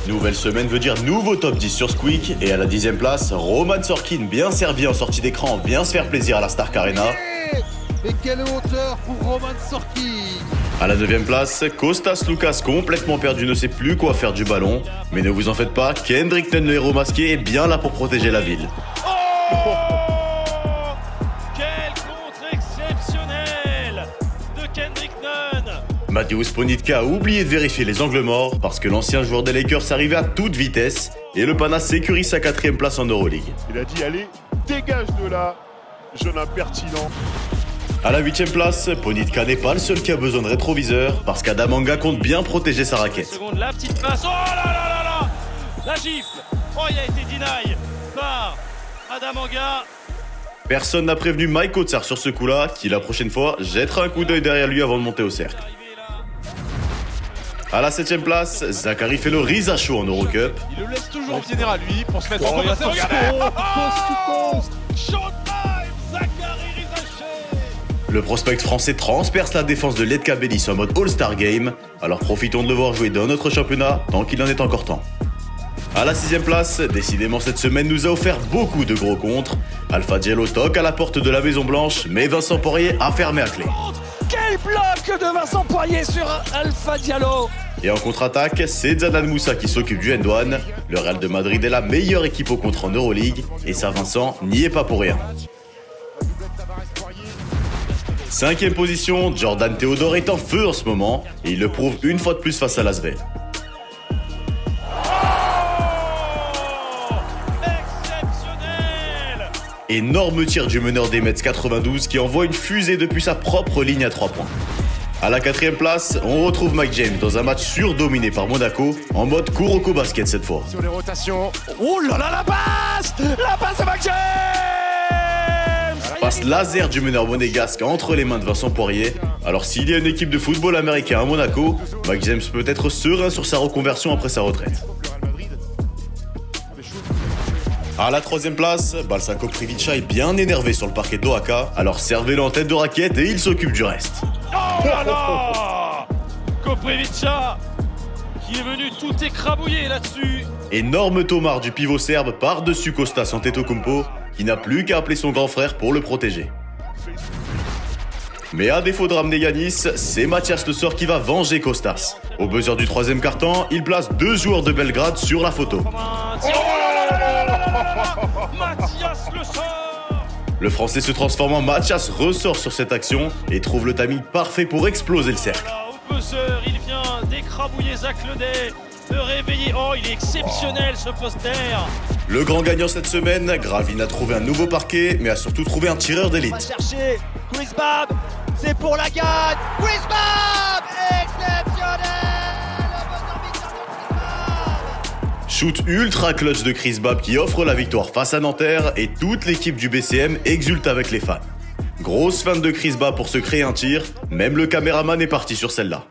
Nouvelle semaine veut dire nouveau top 10 sur Squeak. Et à la 10ème place, Roman Sorkin, bien servi en sortie d'écran, vient se faire plaisir à la Stark Arena. Mais quelle hauteur pour Roman Sorkin! À la 9ème place, Kostas Loukas, complètement perdu, ne sait plus quoi faire du ballon. Mais ne vous en faites pas, Kendrick Nunn, le héros masqué, est bien là pour protéger la ville. Oh, quel contre exceptionnel de Kendrick Nunn. Mateusz Ponitka a oublié de vérifier les angles morts parce que l'ancien joueur des Lakers arrivait à toute vitesse et le Pana sécurise sa 4ème place en Euroleague. Il a dit allez, dégage de là, jeune impertinent. À la 8ème place, Ponitka n'est pas le seul qui a besoin de rétroviseur parce qu'Adamanga compte bien protéger sa raquette. Seconde, la petite passe. Oh là là là là, la gifle. Oh, il a été deny par Adamanga. Personne n'a prévenu Mike Otsar sur ce coup-là, qui la prochaine fois jettera un coup d'œil derrière lui avant de monter au cercle. À la 7ème place, Zachary fait le Risa Show en Eurocup. Il le laisse toujours obtenir à lui pour se mettre en conversion. Regardez, Showtime, Zachary Rizaché. Le prospect français transperce la défense de Letka Belis en mode All-Star Game, alors profitons de le voir jouer dans notre championnat tant qu'il en est encore temps. À la 6ème place, décidément cette semaine nous a offert beaucoup de gros contres. Alpha Diallo toque à la porte de la Maison Blanche, mais Vincent Poirier a fermé à clé. Quel bloc de Vincent Poirier sur Alpha Diallo. Et en contre-attaque, c'est Zadan Moussa qui s'occupe du end-one. Le Real de Madrid est la meilleure équipe au contre en Euroleague, et ça Vincent n'y est pas pour rien. 5ème position, Jordan Theodore est en feu en ce moment, et il le prouve une fois de plus face à l'Asvel. Énorme tir du meneur des Mets 92 qui envoie une fusée depuis sa propre ligne à 3 points. À la 4ème place, on retrouve Mike James dans un match surdominé par Monaco, en mode Kuroko Basket cette fois. sur les rotations. Oh là là, la passe de Mike James. Passe laser du meneur monégasque entre les mains de Vincent Poirier. Alors s'il y a une équipe de football américain à Monaco, Mike James peut être serein sur sa reconversion après sa retraite. À la 3ème place, Balsa Koprivica est bien énervé sur le parquet d'Oaka, alors servez-le en tête de raquette et il s'occupe du reste. Oh là là, Koprivica qui est venu tout écrabouiller là-dessus. Énorme tomard du pivot serbe par-dessus Kostas Antetokounmpo, qui n'a plus qu'à appeler son grand frère pour le protéger. Mais à défaut de ramener Yanis, c'est Mathias Le Sort qui va venger Kostas. Au buzzer du 3ème quart-temps, il place 2 joueurs de Belgrade sur la photo. Mathias Le Sort. Le Français se transforme en Mathias ressort sur cette action et trouve le timing parfait pour exploser le cercle. Au buzzer, il vient d'écrabouiller Zach Ledet, de réveiller. Oh, il est exceptionnel ce poster. Le grand gagnant cette semaine, Gravin a trouvé un nouveau parquet, mais a surtout trouvé un tireur On va d'élite. chercher Chris Babb, c'est pour la gagne. Chris Babb, exceptionnel. Shoot ultra clutch de Chris Babb qui offre la victoire face à Nanterre et toute l'équipe du BCM exulte avec les fans. Grosse fan de Chris Babb pour se créer un tir, même le caméraman est parti sur celle-là.